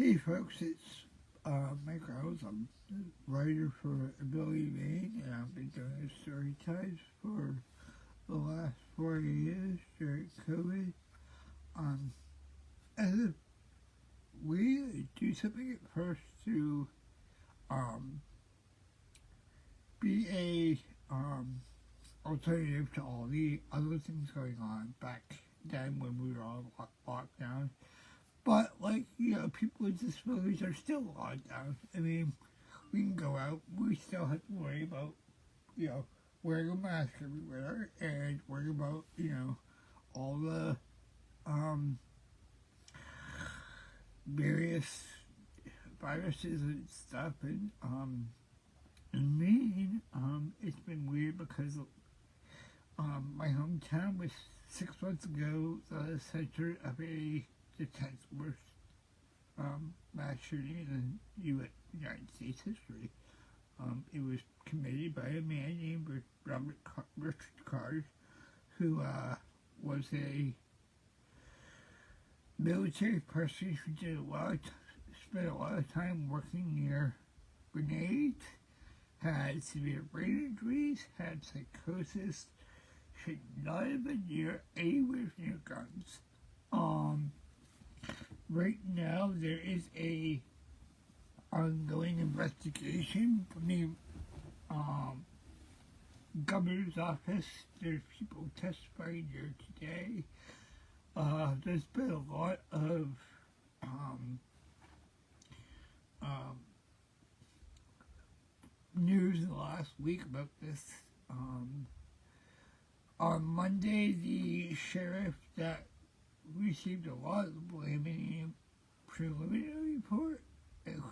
Hey folks, it's Mike Reynolds. I'm a writer for Ability Maine, and I've been doing Storytime for the last 4 years during COVID. As a way to do something at first to be a alternative to all the other things going on back then when we were all locked down. But, people with disabilities are still locked down. I mean, we can go out, we still have to worry about, wearing a mask everywhere and worry about, all the various viruses and stuff. And in Maine, it's been weird because my hometown was 6 months ago the center of the 10th worst mass shooting in the United States history. It was committed by a man named Richard Card, who was a military person who spent a lot of time working near grenades, had severe brain injuries, had psychosis, should not have been anywhere near guns. Right now, there is a ongoing investigation from the governor's office. There's people testifying here today. There's been a lot of news in the last week about this. On Monday, the sheriff that received a lot of the blame in a preliminary report,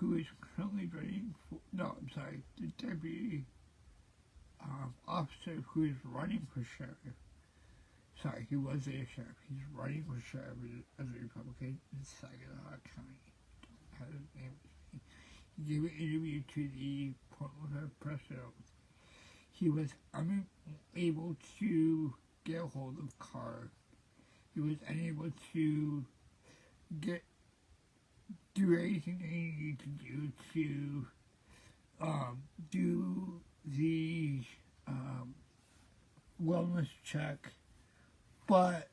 who is currently running for, the deputy officer who is running for sheriff. Sorry, he was a sheriff. He's running for sheriff as a Republican in Saginaw County. Had his name with me. He gave an interview to the Portland Press. He was unable to get a hold of Carr. He was unable to do anything that he needed to do do the wellness check. But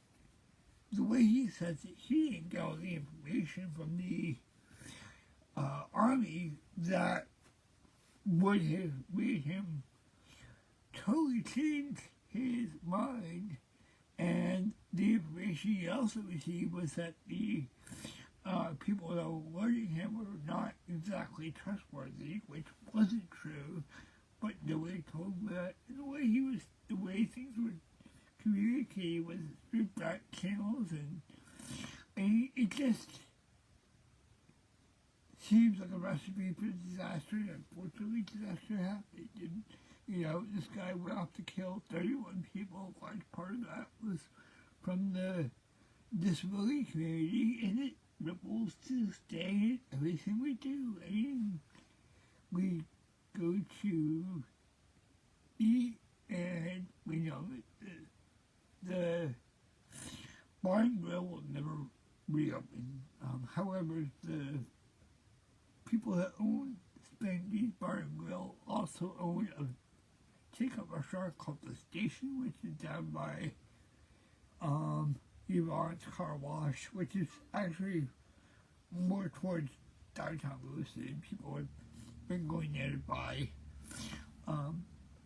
the way he says it, he didn't get all the information from the Army that would have made him totally change his mind. And the information he also received was that the people that were alerting him were not exactly trustworthy, which wasn't true, but nobody told him that. And the way things were communicated was through back channels, and it just seems like a recipe for disaster. And unfortunately, disaster happened. And, this guy went off to kill 31 people. A large part of that was from the disability community, and it ripples to this day in everything we do. I mean, we go to eat, and we know that the bar and grill will never reopen. However, the people that own Spanky's Bar and Grill also own a takeout restaurant called The Station, which is down by Yvonne's Car Wash, which is actually more towards downtown Lewiston. People have been going there to buy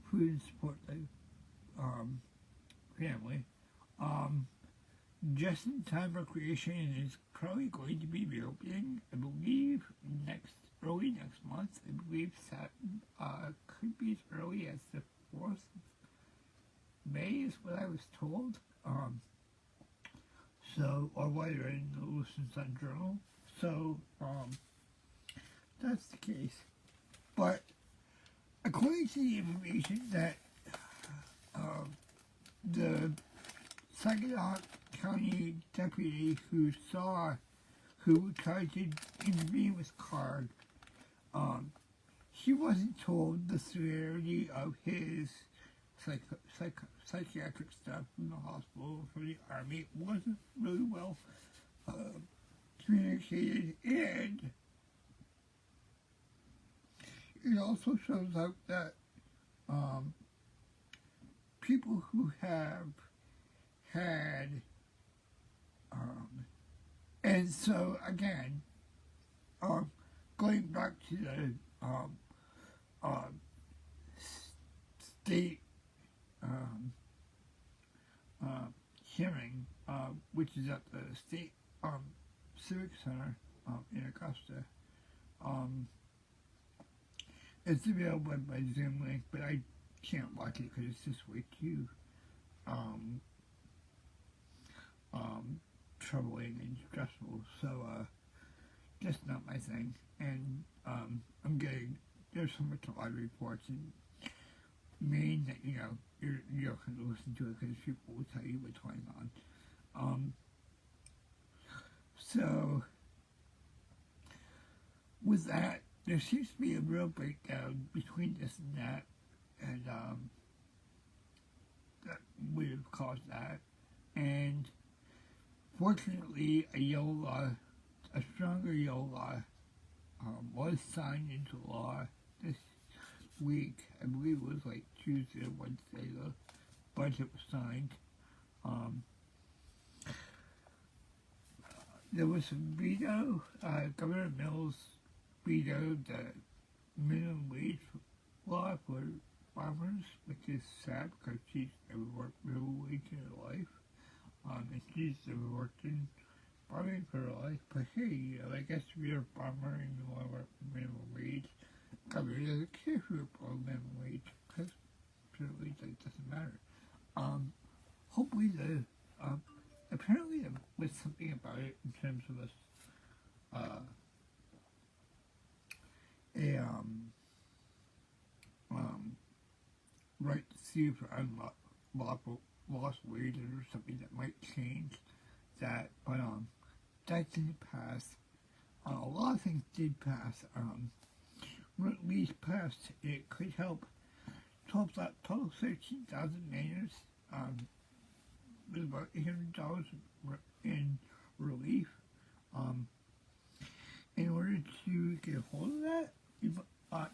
food and support their family. Just in Time Recreation is probably going to be reopening, I believe, early next month. I believe could be as early as the 4th of May is what I was told. Or what I read in the Lewiston Sun Journal. So, that's the case. But according to the information that the Saginaw County deputy who tried to intervene with Card, he wasn't told the severity of his psychiatric stuff from the hospital, from the Army. It wasn't really well communicated, and it also shows out that um, people who have had, and so again, going back to the um, state um, hearing, which is at the state civic center in Augusta. It's available by Zoom link, but I can't watch it because it's just way too um, troubling and stressful. So just not my thing. And I'm getting, there's so much a lot of reports in Maine that you're not going to listen to it because people will tell you what's going on. So with that, there seems to be a real breakdown between this and that, and that would have caused that. And fortunately, a stronger yellow law was signed into law this week. I believe it was like Tuesday or Wednesday. The budget was signed. There was some veto. Governor Mills vetoed the minimum wage law for farmers, which is sad because she's never worked minimum wage in her life. And she's never worked in farming for her life. But hey, I guess if you're a farmer and you want to work for minimum wage, governor doesn't care if you're for minimum wage because apparently that doesn't matter. Hopefully apparently there was something about it in terms of a right to sue for unlawful lost wages or something that might change that, but that didn't pass. A lot of things did pass. When at least passed, it could help 13,000 Mainers with about $800 in relief. In order to get a hold of that,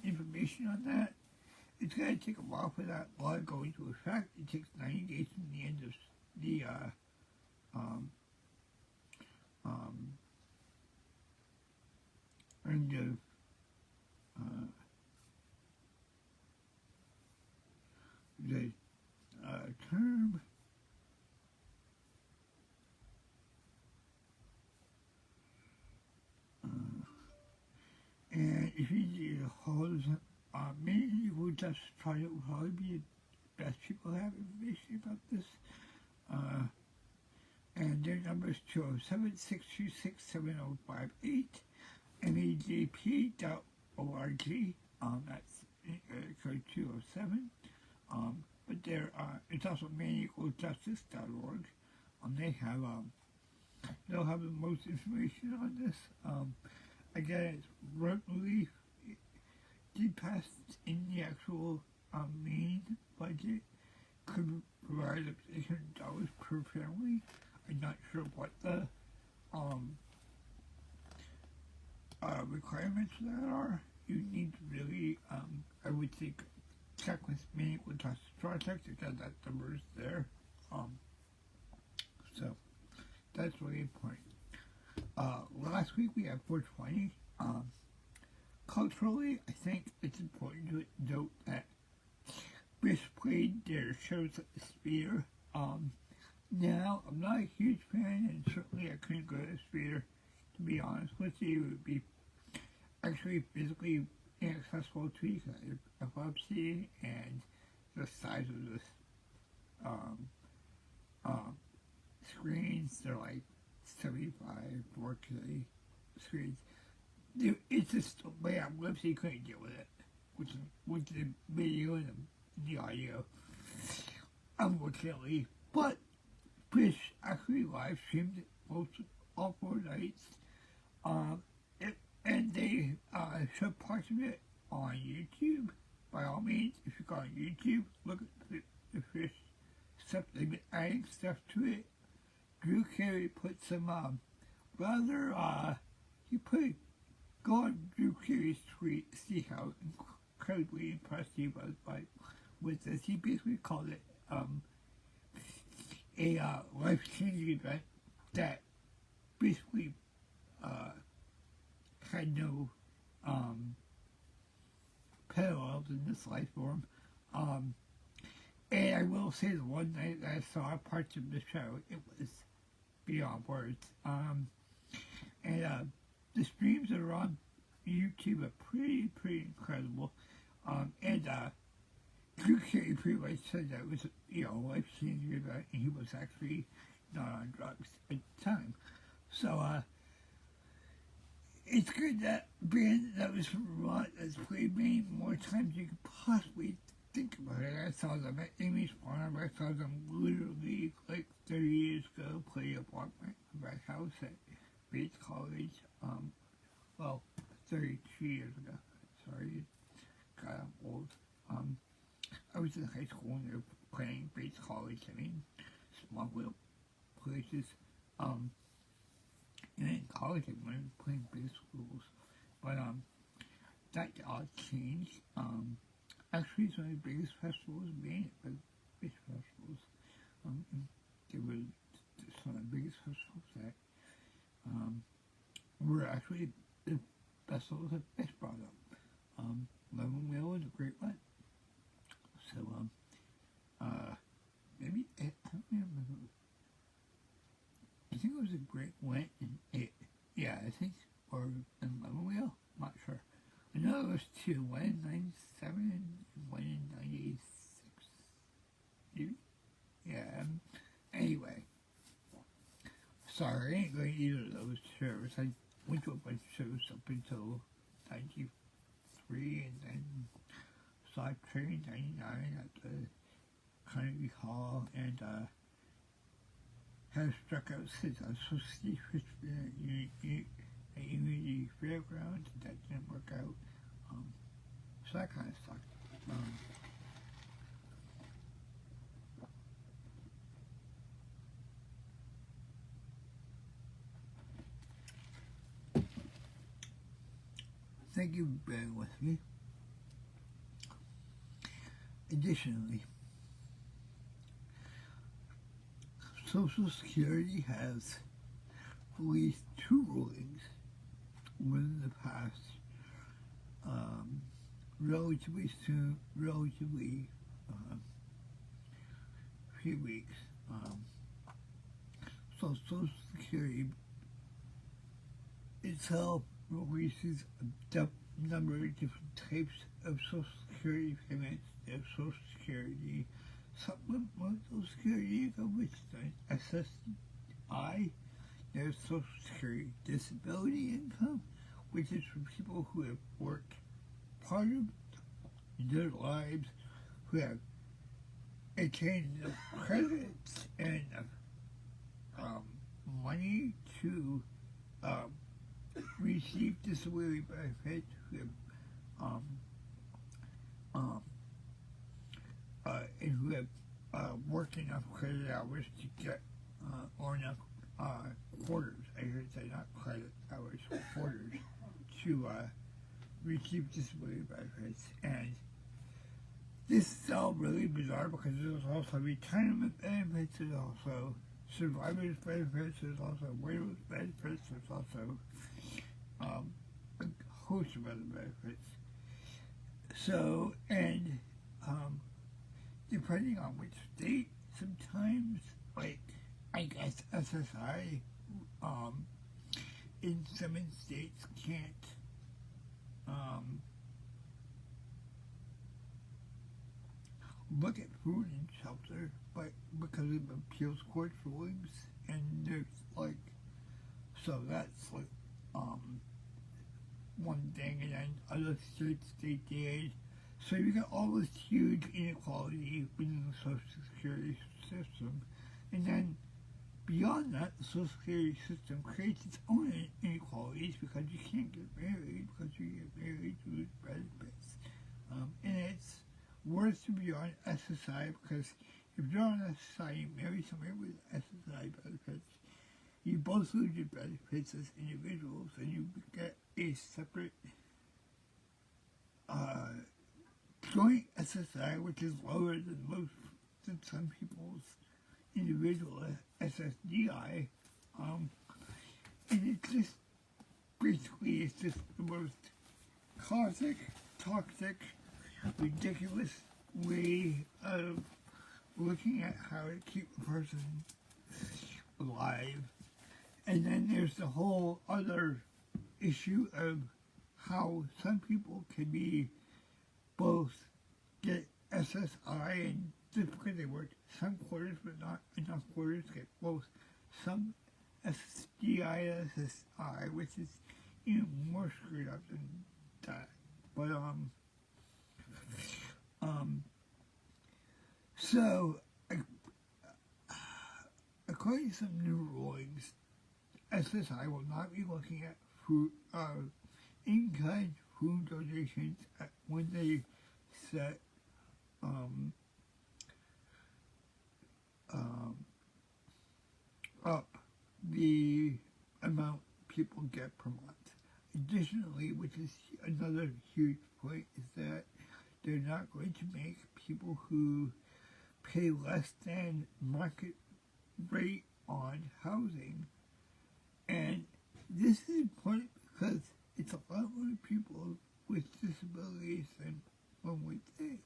information on that, it's going to take a while for that law to go into effect. It takes 90 days from the end of the term. And if you get a hold of many people just try to probably be the best people have information about this. And their number is 207-626-7058, medjp.org. That's code 207. But it's also mainequaljustice.org. They'll have the most information on this. Again, it's rent relief. It did pass in the actual Maine budget. Could provide up to $800 per family. I'm not sure what the requirements for that are. You need to really, I would think, check with Maine Equal Justice Project because that number is there. So that's really important. Last week we had 420. Culturally, I think it's important to note that Fish played their shows at the Sphere. Now, I'm not a huge fan, and certainly I couldn't go to the Sphere, to be honest with you. It would be actually physically inaccessible to you because I have epilepsy, and the size of the screens, they're like 75 4K screens. It's just the way I'm living, so you couldn't deal with it, with the video and the audio, unfortunately. But Fish actually live streamed it all 4 nights, and they showed parts of it on YouTube. By all means, if you go on YouTube, look at the Fish stuff. They've been adding stuff to it. Drew Carey put some go on Drew Carey's tweet, see how incredibly impressed he was by with this. He basically called it a life-changing event that basically had no parallels in this life form. And I will say the one night that I saw parts of the show, it was beyond words. And the streams that are on YouTube are pretty incredible. And Drew Carey pretty much said that it was, a life-changing event, and he was actually not on drugs at the time. So, it's good that band that was from Vermont has played Maine more times than you could possibly think about it. I saw them at Amy's Farm. I saw them literally like 30 years ago play up on my house at Bates College. 32 years ago. Sorry, God, I'm old. I was in high school and they were playing Bates College. I mean, small little places. And in college, I went playing big schools. But that all changed. Actually, some of the biggest festivals in Maine were big festivals. They were some of the biggest festivals that were actually the festivals that Fish brought up. Lemon Wheel was a great one. So, maybe, I don't remember. I think it was a great one in it. Yeah, I think, or in Lemon Wheel, I'm not sure. I know there was two, one in 97 and one in 96, maybe? Yeah, anyway. Sorry, I ain't going to either of those shows. I went to a bunch of shows up until 93 and then saw Train 99 at the Carnegie Hall and have struck out since I was supposed to see Christian at Unity Fairgrounds, and that didn't work out. So that kind of sucked. Thank you for bearing with me. Additionally, Social Security has released two rulings within the past relatively few weeks. So Social Security itself releases a number of different types of Social Security payments. There's Social Security Supplemental Security Income, which is SSI. There's Social Security Disability Income, which is for people who have worked part of their lives, who have attained the credits and money to receive disability benefits, who have and who have worked enough credit hours to get or enough quarters, I should say, not credit hours, quarters, to receive disability benefits. And this is all really bizarre because there's also retirement benefits, there's also survivors benefits, there's also widows benefits, there's also a host of other benefits. So, and depending on which state, sometimes, like, I guess SSI, in some states can't, look at food and shelter, but because of appeals court rulings, and there's, like, so that's, like, one thing, and then other states, they did. So you got all this huge inequality within the Social Security system, and then beyond that, the Social Security system creates its own inequalities because you can't get married because you get married to lose benefits. And it's worse to be on SSI because if you're on SSI, you marry somebody with SSI benefits, you both lose your benefits as individuals, and you get a separate joint SSI, which is lower than some people's individual SSDI, and it's just basically it's just the most classic, toxic, ridiculous way of looking at how to keep a person alive. And then there's the whole other issue of how some people can be both get SSI and just because they work some quarters but not enough quarters get both some SSDI and SSI, which is even more screwed up than that. But so according to some new rulings, SSI will not be looking at food, in-kind food donations when they set up the amount people get per month. Additionally, which is another huge point, is that they're not going to make people who pay less than market rate on housing. And this is important because it's a lot more people with disabilities than one would think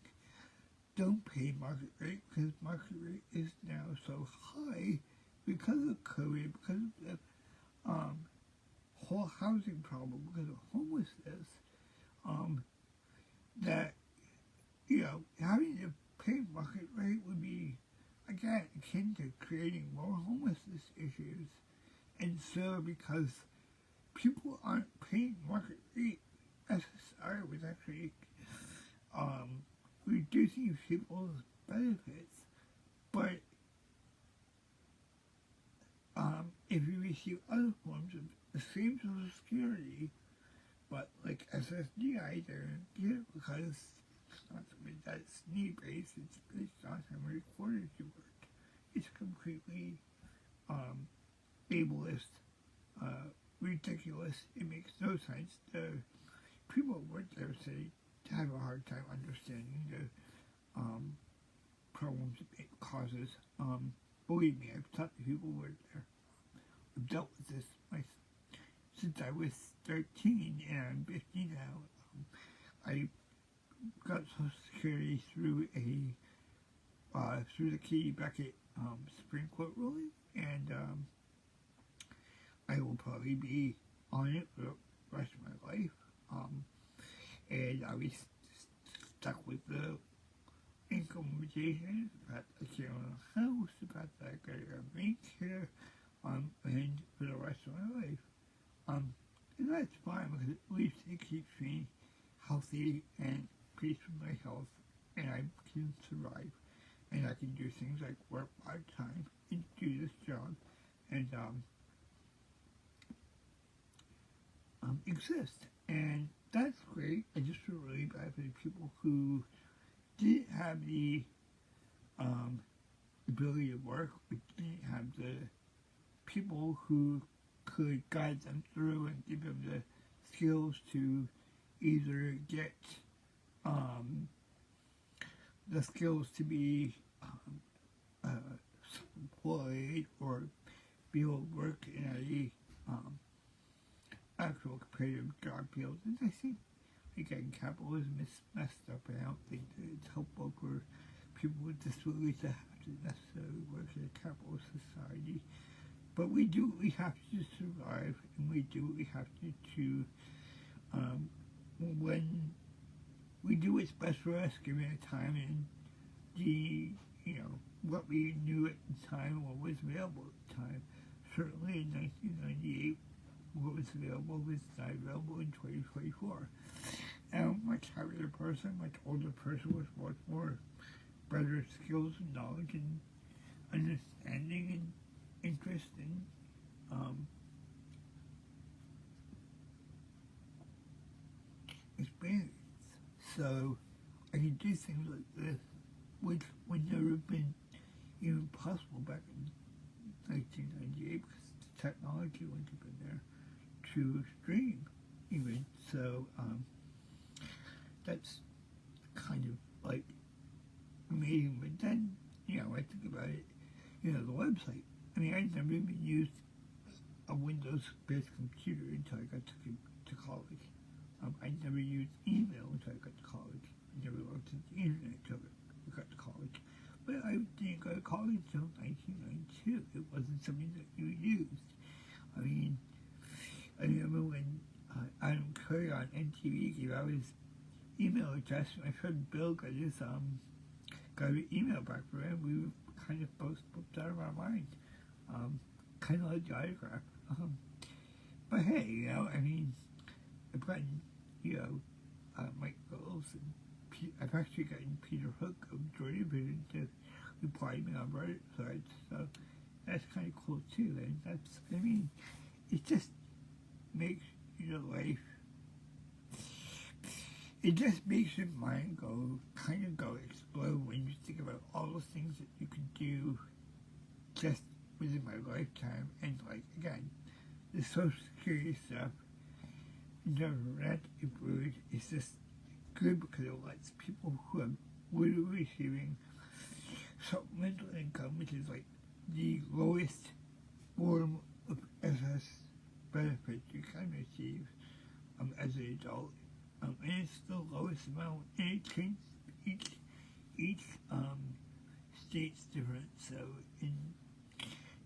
don't pay market rate, because market rate is now so high because of COVID, because of the whole housing problem, because of homelessness, that, you know, having to pay market rate would be, again, akin to creating more homelessness issues. And so, because people aren't paying market rate, SSI was actually reducing people's benefits. But if you receive other forms of the same Social Security, but like SSDI, they're good because it's not something that's need-based, it's based on how many quarters you work. It's completely ableist, ridiculous. It makes no sense. The people who work there say to have a hard time understanding the problems it causes. Believe me, I've talked to people who work there. I've dealt with this since I was 13 and I'm 50 now. I got Social Security through the Katie Beckett Supreme Court ruling, and I will probably be on it for the rest of my life. And I was stuck with the income limitations, the fact that I can't own a house, the fact that I gotta make here, and for the rest of my life. And that's fine, because at least it keeps me healthy and peace with my health, and I can survive, and I can do things like work part-time and do this job, and exist. And that's great. I just feel really bad for the people who didn't have the ability to work, but didn't have the people who could guide them through and give them the skills to either get the skills to be employed or be able to work in a actual competitive job field. And I think, again, capitalism is messed up, and I don't think that it's helpful for people with disabilities to have to necessarily work in a capitalist society. But we do what we have to survive, and we do what we have to when we do what's best for us, given the time and the, what we knew at the time and what was available at the time. Certainly in 1998, what was available was not available in 2024. And a much happier person, much older person with much more better skills and knowledge and understanding and interest in experience. So I can do things like this, which would never have been even possible back in 1998 because the technology wouldn't have been there to stream even. So that's kind of like amazing. But then, I think about it, the website. I mean, I never even used a Windows-based computer until I got to college. I never used email until I got to college. I never looked at the internet until I got to college. But I didn't go to college until 1992. It wasn't something that you used. I mean, I remember when Adam Curry on NTV gave out his email address. My friend Bill got an email back for him. We were kind of both slipped out of our minds. Kind of like diagram. But hey, I mean, I've gotten, Mike Reynolds, and I've actually gotten Peter Hook of Jordan Vision to reply to me on Reddit sites, so that's kind of cool too. And it just makes your life, it just makes your mind go explode when you think about all the things that you could do just within my lifetime. And like, again, the Social Security stuff, the rent improved, is just good because it lets people who are literally receiving supplemental income, which is like the lowest form of SS benefits you can receive as an adult, and it's the lowest amount, and it changes each state's different, so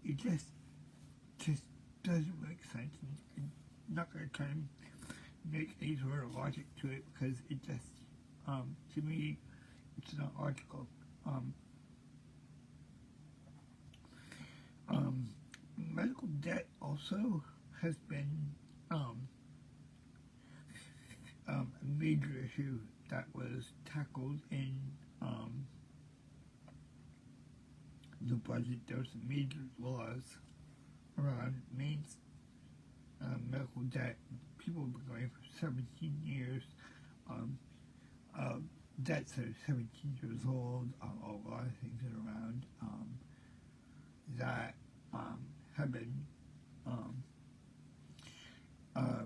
it just doesn't make sense. And I'm not going to try and make any sort of logic to it because it just, to me, it's not logical. Medical debt also has been a major issue that was tackled in the budget. There were some major laws around Maine's medical debt. People have been going for 17 years. Debts that are 17 years old. A lot of things are around that have been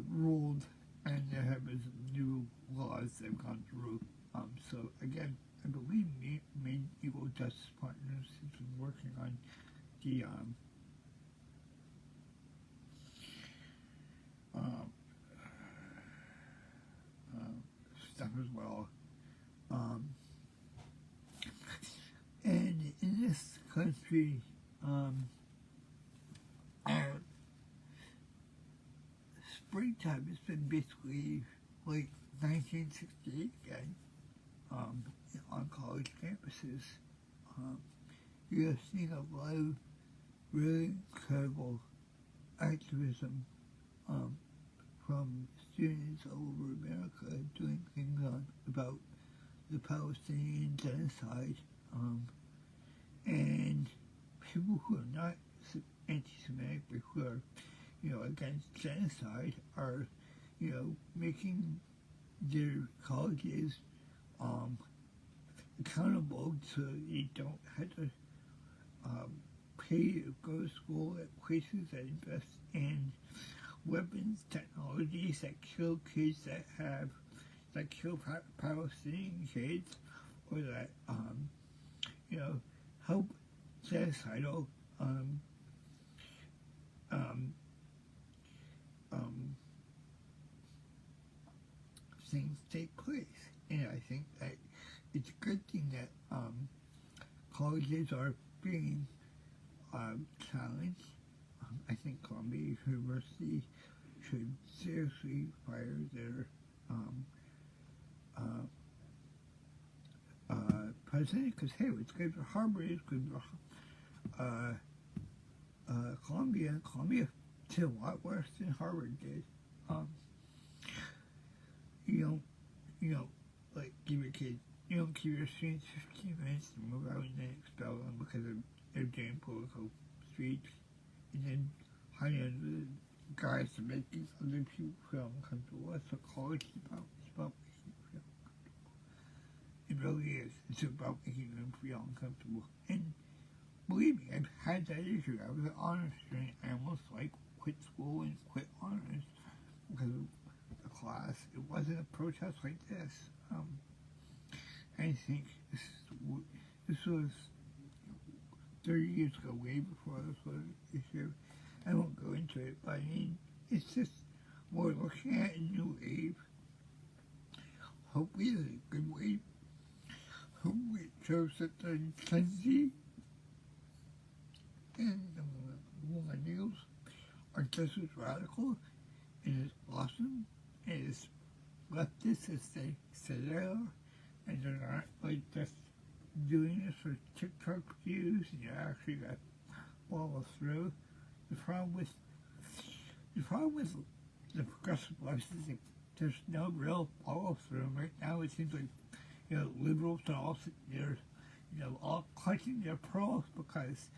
ruled, and there have been some new laws that have gone through. So again, I believe Maine Equal Justice Partners has been working on the stuff as well. And in this country, springtime has been basically like 1968 again, on college campuses. You have seen a lot of really incredible activism from students all over America doing things about the Palestinian genocide, and people who are not anti-Semitic but who are, against genocide are, making their colleges accountable so they don't have to pay to go to school at places that invest in weapons technologies that kill kids that kill Palestinian kids, or that help genocidal things take place. And I think that it's a good thing that colleges are being challenged. I think Columbia University should seriously fire their president, because hey, it's good for Harvard, it's good for Columbia. Columbia did a lot worse than Harvard did. You don't like give your kids, you don't give your students 15 minutes to move out and then expel them because they're doing political speech, and then hire the guys to make these other people feel uncomfortable. That's what college is about. It's about making you feel uncomfortable. It really is. It's about making them feel uncomfortable. And believe me, I've had that issue. I was an honors student. I almost quit school and quit honors because of the class. It wasn't a protest like this. I think this was 30 years ago, way before this was an issue. I won't go into it, but I mean, it's just we're looking at a new wave. Hopefully it's a good wave. Hopefully it shows that the Gen Z and the millennials are just as radical and as awesome and as leftist as they say they are, and they're not like just doing this for TikTok views and you actually got to follow through. The problem with the progressive left is that there's no real follow through. Right now it seems like, liberals are all sitting there, all clutching their pearls because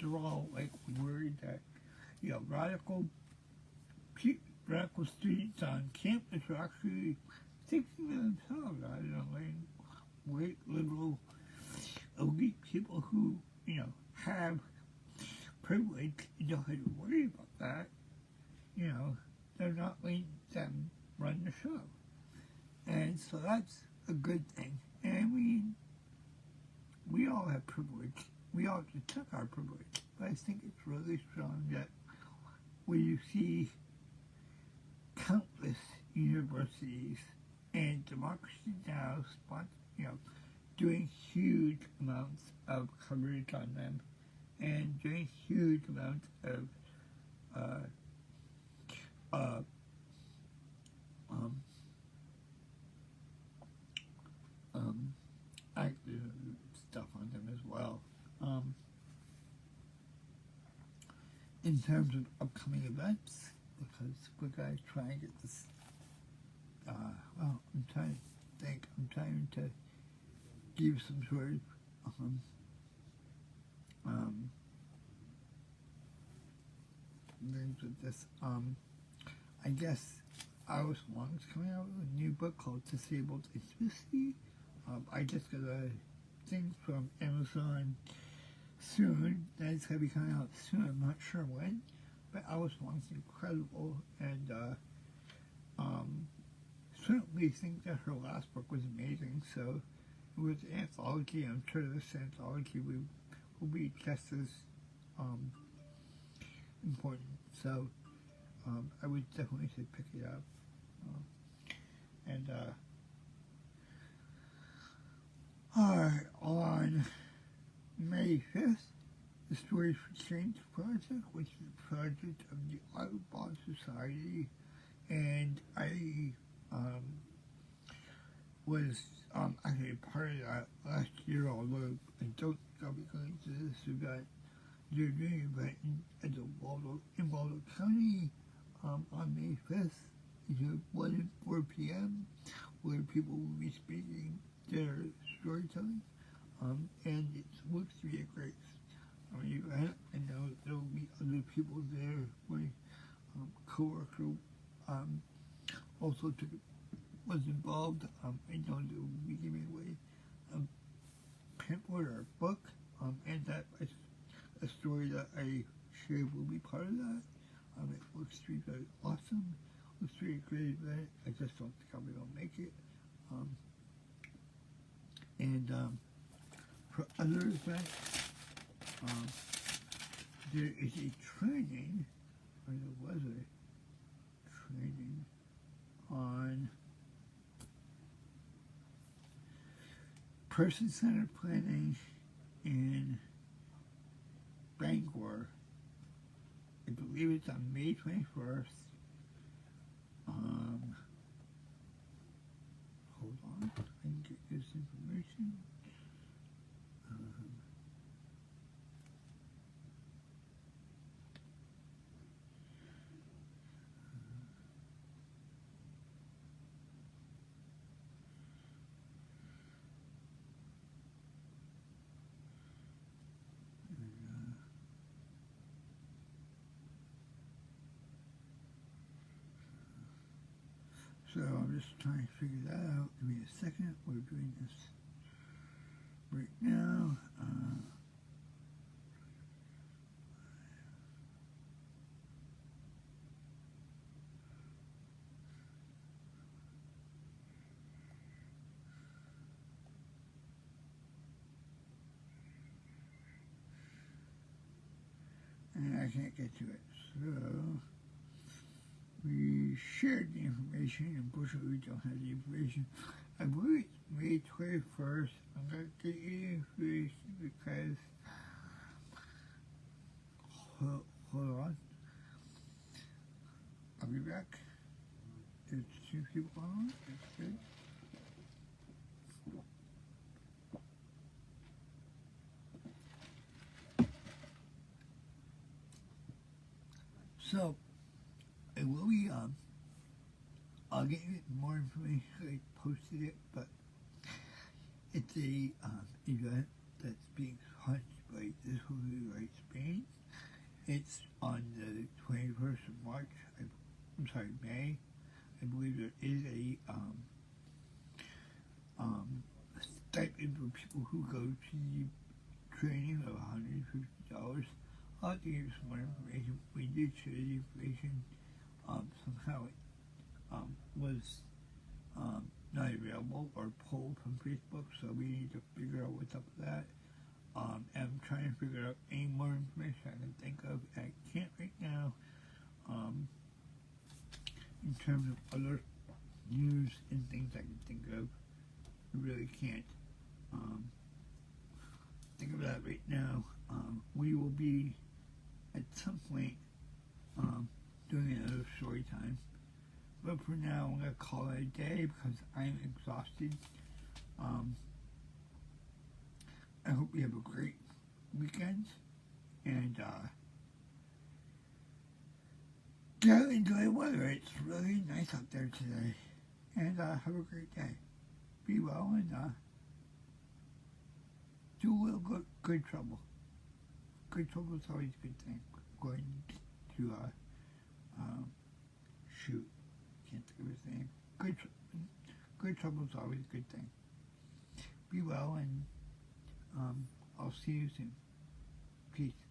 they're all like worried that, radical students on campus are actually thinking to themselves rather than letting white liberal elite people who, have privilege and don't have to worry about that. They're not letting them run the show. And so that's a good thing. And I mean, we all have privilege. We all just took our privilege. But I think it's really strong that when you see countless universities and democracy now doing huge amounts of coverage on them and doing huge amounts of active stuff on them as well. In terms of upcoming events, because we're going to try and get this, I'm trying to think, I'm trying to give some sort of, things with this. I guess Alice Wong's coming out with a new book called Disabled Intimacy. I just got a thing from Amazon soon. That's going to be coming out soon. I'm not sure when. But Alice Wong's incredible, and certainly think that her last book was amazing. So it was an anthology. I'm sure this anthology will be just as important. So I would definitely say pick it up. On May 5th, the Stories for Change Project, which is a project of the Audubon Society, and I was actually a part of that last year, although I don't think I'll be going to this event. They're doing an event in Waldo County on May 5th, 1 and 4 p.m., where people will be speaking their storytelling, and it looks to be a great event. I know there will be other people there. My co-worker also was involved. I know they will be giving away a pamphlet or a book, and that a story that I shared will be part of that. It looks to be very awesome. Looks to be a great event. I just don't think I'll be able to make it. For other events, there is a training, or there was a training on person-centered planning in Bangor. I believe it's on May 21st. Hold on, I can get this information. So I'm just trying to figure that out. Give me a second. We're doing this right now. and I can't get to it. So we shared the information. Unfortunately, we don't have the information. I believe it's May 21st. I'm going to get you the information because, hold on. I'll be back. There's 2 people on. That's good. So, it will be, I'll get you more information. I posted it, but it's a event that's being hosted by Disability Rights Maine. It's on the 21st of March. May. I believe there is a stipend for people who go to the training of $150. I'll have to give you some more information. We did share the information. Somehow it was not available or pulled from Facebook, so we need to figure out what's up with that. And I'm trying to figure out any more information I can think of. I can't right now. In terms of other news and things I can think of, I really can't think of that right now. We will be at some point doing another story time, but for now I'm going to call it a day because I'm exhausted. I hope you have a great weekend, and enjoy the weather. It's really nice out there today, and have a great day. Be well, and do a little good trouble. Good trouble is always a good thing. Going to shoot, can't think of his name. Good trouble is always a good thing. Be well, and I'll see you soon. Peace.